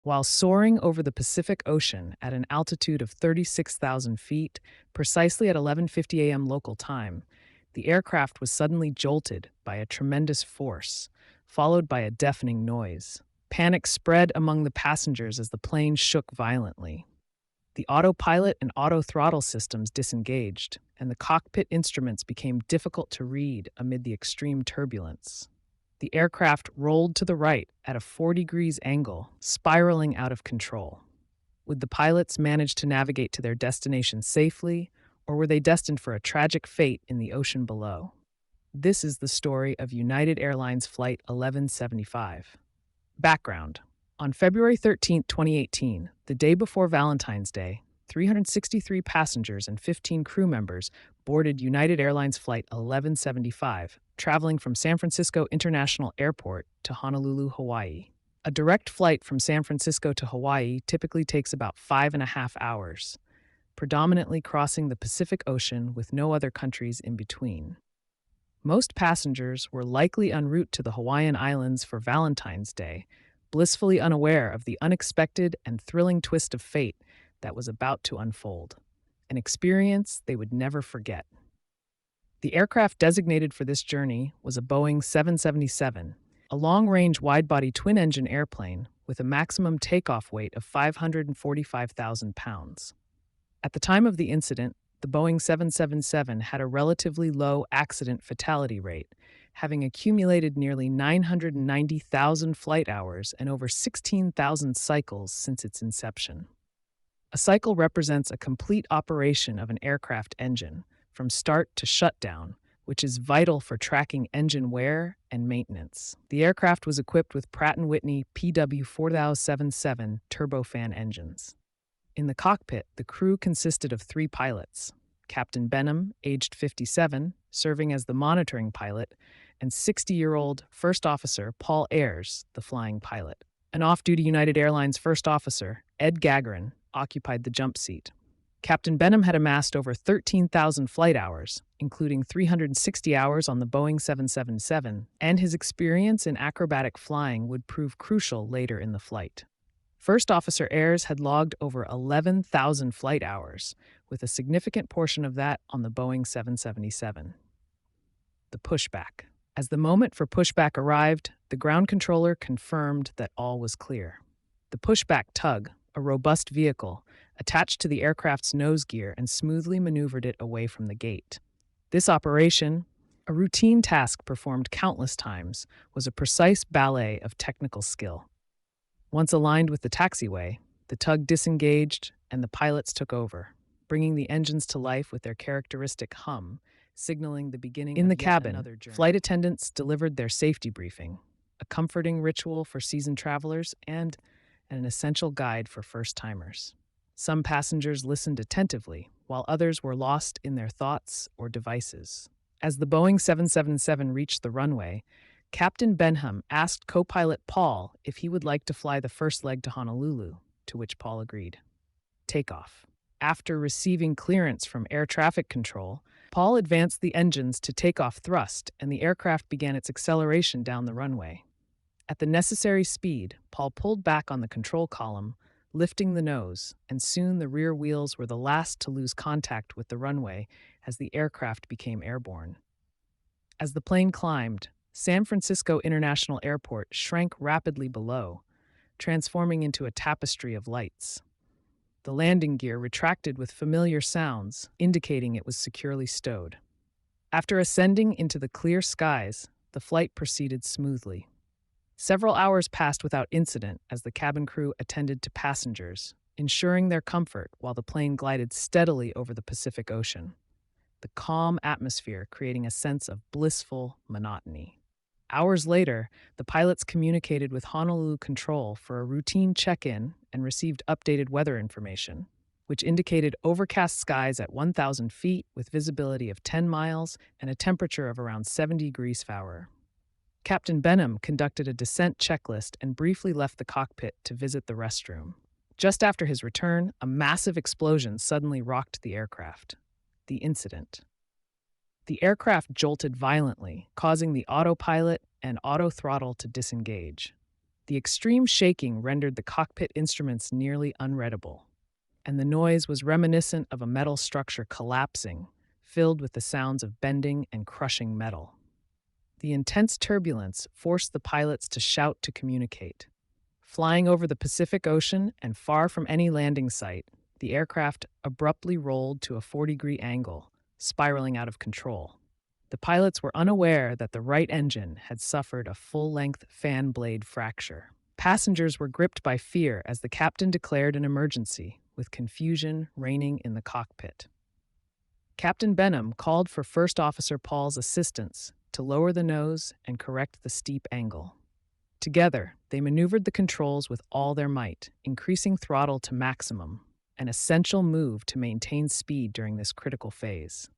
While soaring over the Pacific Ocean at an altitude of 36,000 feet, precisely at 11:50 a.m. local time, the aircraft was suddenly jolted by a tremendous force, followed by a deafening noise. Panic spread among the passengers as the plane shook violently. The autopilot and autothrottle systems disengaged, and the cockpit instruments became difficult to read amid the extreme turbulence. The aircraft rolled to the right at a 4 degrees angle, spiraling out of control. Would the pilots manage to navigate to their destination safely, or were they destined for a tragic fate in the ocean below? This is the story of United Airlines Flight 1175. Background: on February 13, 2018, the day before Valentine's Day, 363 passengers and 15 crew members boarded United Airlines Flight 1175, traveling from San Francisco International Airport to Honolulu, Hawaii. A direct flight from San Francisco to Hawaii typically takes about 5.5 hours, predominantly crossing the Pacific Ocean with no other countries in between. Most passengers were likely en route to the Hawaiian Islands for Valentine's Day, blissfully unaware of the unexpected and thrilling twist of fate that was about to unfold, an experience they would never forget. The aircraft designated for this journey was a Boeing 777, a long-range wide-body twin-engine airplane with a maximum takeoff weight of 545,000 pounds. At the time of the incident, the Boeing 777 had a relatively low accident fatality rate, having accumulated nearly 990,000 flight hours and over 16,000 cycles since its inception. A cycle represents a complete operation of an aircraft engine, from start to shutdown, which is vital for tracking engine wear and maintenance. The aircraft was equipped with Pratt & Whitney PW4077 turbofan engines. In the cockpit, the crew consisted of 3 pilots: Captain Benham, aged 57, serving as the monitoring pilot, and 60-year-old First Officer Paul Ayres, the flying pilot. An off-duty United Airlines First Officer, Ed Gagarin, occupied the jump seat. Captain Benham had amassed over 13,000 flight hours, including 360 hours on the Boeing 777, and his experience in acrobatic flying would prove crucial later in the flight. First Officer Ayres had logged over 11,000 flight hours, with a significant portion of that on the Boeing 777. The pushback. As the moment for pushback arrived, the ground controller confirmed that all was clear. The pushback tug, a robust vehicle, attached to the aircraft's nose gear and smoothly maneuvered it away from the gate. This operation, a routine task performed countless times, was a precise ballet of technical skill. Once aligned with the taxiway, the tug disengaged and the pilots took over, bringing the engines to life with their characteristic hum, signaling the beginning of yet another journey. Flight attendants delivered their safety briefing, a comforting ritual for seasoned travelers and an essential guide for first-timers. Some passengers listened attentively, while others were lost in their thoughts or devices. As the Boeing 777 reached the runway, Captain Benham asked co-pilot Paul if he would like to fly the first leg to Honolulu, to which Paul agreed. Takeoff. After receiving clearance from air traffic control, Paul advanced the engines to takeoff thrust, and the aircraft began its acceleration down the runway. At the necessary speed, Paul pulled back on the control column, lifting the nose, and soon the rear wheels were the last to lose contact with the runway as the aircraft became airborne. As the plane climbed, San Francisco International Airport shrank rapidly below, transforming into a tapestry of lights. The landing gear retracted with familiar sounds, indicating it was securely stowed. After ascending into the clear skies, the flight proceeded smoothly. Several hours passed without incident as the cabin crew attended to passengers, ensuring their comfort while the plane glided steadily over the Pacific Ocean, the calm atmosphere creating a sense of blissful monotony. Hours later, the pilots communicated with Honolulu Control for a routine check-in and received updated weather information, which indicated overcast skies at 1,000 feet with visibility of 10 miles and a temperature of around 70 degrees Fahrenheit. Captain Benham conducted a descent checklist and briefly left the cockpit to visit the restroom. Just after his return, a massive explosion suddenly rocked the aircraft. The incident. The aircraft jolted violently, causing the autopilot and autothrottle to disengage. The extreme shaking rendered the cockpit instruments nearly unreadable, and the noise was reminiscent of a metal structure collapsing, filled with the sounds of bending and crushing metal. The intense turbulence forced the pilots to shout to communicate. Flying over the Pacific Ocean and far from any landing site, the aircraft abruptly rolled to a 40-degree angle, spiraling out of control. The pilots were unaware that the right engine had suffered a full-length fan blade fracture. Passengers were gripped by fear as the captain declared an emergency, with confusion reigning in the cockpit. Captain Benham called for First Officer Paul's assistance to lower the nose and correct the steep angle. Together, they maneuvered the controls with all their might, increasing throttle to maximum, an essential move to maintain speed during this critical phase.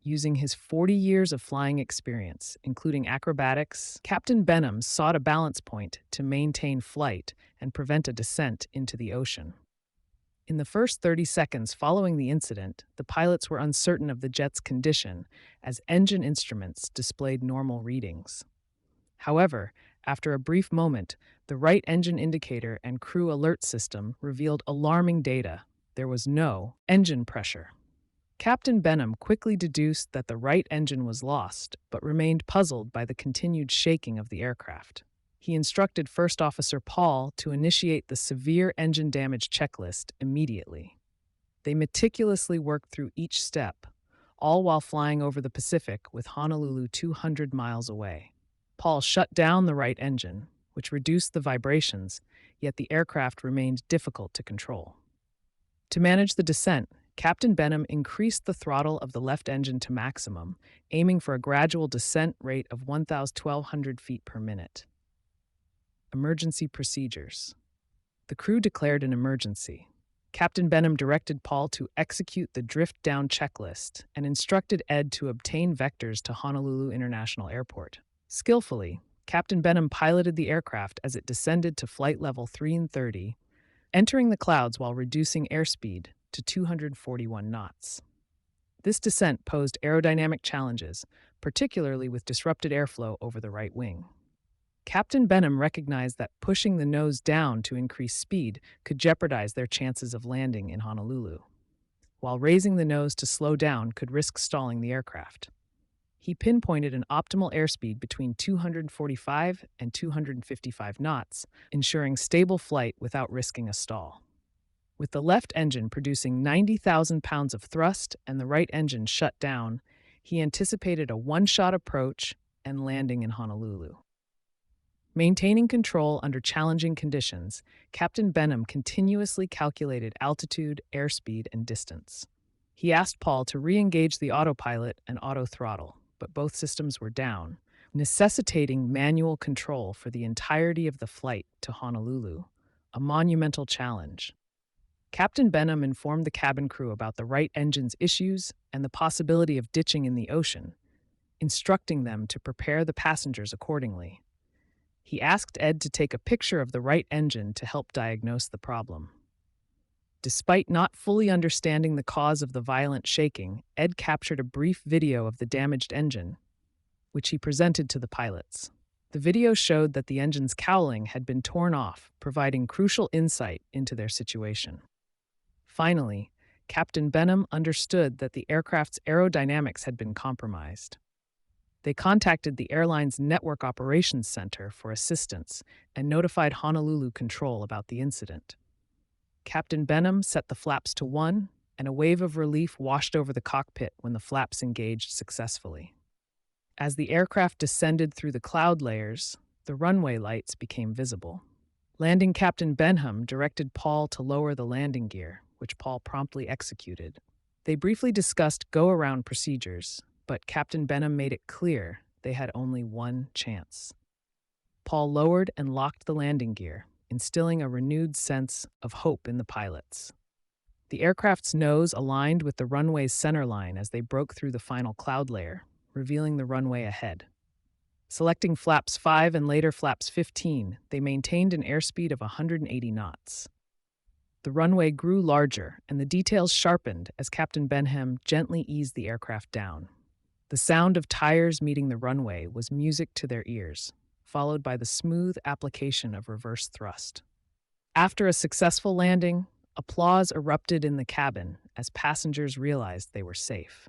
Using his 40 years of flying experience, including acrobatics, Captain Benham sought a balance point to maintain flight and prevent a descent into the ocean. In the first 30 seconds following the incident, the pilots were uncertain of the jet's condition as engine instruments displayed normal readings. However, after a brief moment, the right engine indicator and crew alert system revealed alarming data. There was no engine pressure. Captain Benham quickly deduced that the right engine was lost, but remained puzzled by the continued shaking of the aircraft. He instructed First Officer Paul to initiate the severe engine damage checklist immediately. They meticulously worked through each step, all while flying over the Pacific with Honolulu 200 miles away. Paul shut down the right engine, which reduced the vibrations, yet the aircraft remained difficult to control. To manage the descent, Captain Benham increased the throttle of the left engine to maximum, aiming for a gradual descent rate of 1,200 feet per minute. Emergency procedures. The crew declared an emergency. Captain Benham directed Paul to execute the drift down checklist and instructed Ed to obtain vectors to Honolulu International Airport. Skillfully, Captain Benham piloted the aircraft as it descended to flight level 330, entering the clouds while reducing airspeed to 241 knots. This descent posed aerodynamic challenges, particularly with disrupted airflow over the right wing. Captain Benham recognized that pushing the nose down to increase speed could jeopardize their chances of landing in Honolulu, while raising the nose to slow down could risk stalling the aircraft. He pinpointed an optimal airspeed between 245 and 255 knots, ensuring stable flight without risking a stall. With the left engine producing 90,000 pounds of thrust and the right engine shut down, he anticipated a one-shot approach and landing in Honolulu. Maintaining control under challenging conditions, Captain Benham continuously calculated altitude, airspeed, and distance. He asked Paul to re-engage the autopilot and autothrottle, but both systems were down, necessitating manual control for the entirety of the flight to Honolulu, a monumental challenge. Captain Benham informed the cabin crew about the right engine's issues and the possibility of ditching in the ocean, instructing them to prepare the passengers accordingly. He asked Ed to take a picture of the right engine to help diagnose the problem. Despite not fully understanding the cause of the violent shaking, Ed captured a brief video of the damaged engine, which he presented to the pilots. The video showed that the engine's cowling had been torn off, providing crucial insight into their situation. Finally, Captain Benham understood that the aircraft's aerodynamics had been compromised. They contacted the airline's Network Operations Center for assistance and notified Honolulu Control about the incident. Captain Benham set the flaps to 1, and a wave of relief washed over the cockpit when the flaps engaged successfully. As the aircraft descended through the cloud layers, the runway lights became visible. Landing Captain Benham directed Paul to lower the landing gear, which Paul promptly executed. They briefly discussed go-around procedures, but Captain Benham made it clear they had only one chance. Paul lowered and locked the landing gear, instilling a renewed sense of hope in the pilots. The aircraft's nose aligned with the runway's centerline as they broke through the final cloud layer, revealing the runway ahead. Selecting flaps 5 and later flaps 15, they maintained an airspeed of 180 knots. The runway grew larger, and the details sharpened as Captain Benham gently eased the aircraft down. The sound of tires meeting the runway was music to their ears. followed by the smooth application of reverse thrust. After a successful landing, applause erupted in the cabin as passengers realized they were safe.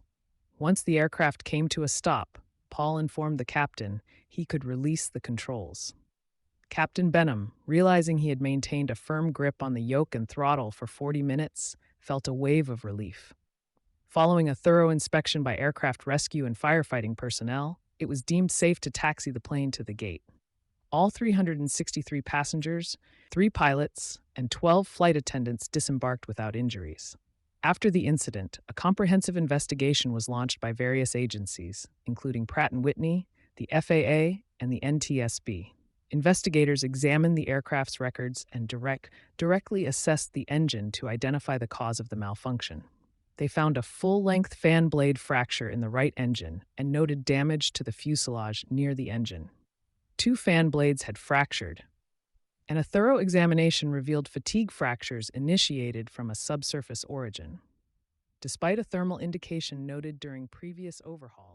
Once the aircraft came to a stop, Paul informed the captain he could release the controls. Captain Benham, realizing he had maintained a firm grip on the yoke and throttle for 40 minutes, felt a wave of relief. Following a thorough inspection by aircraft rescue and firefighting personnel, it was deemed safe to taxi the plane to the gate. All 363 passengers, 3 pilots, and 12 flight attendants disembarked without injuries. After the incident, a comprehensive investigation was launched by various agencies, including Pratt & Whitney, the FAA, and the NTSB. Investigators examined the aircraft's records and directly assessed the engine to identify the cause of the malfunction. They found a full-length fan blade fracture in the right engine and noted damage to the fuselage near the engine. 2 fan blades had fractured, and a thorough examination revealed fatigue fractures initiated from a subsurface origin. Despite a thermal indication noted during previous overhauls,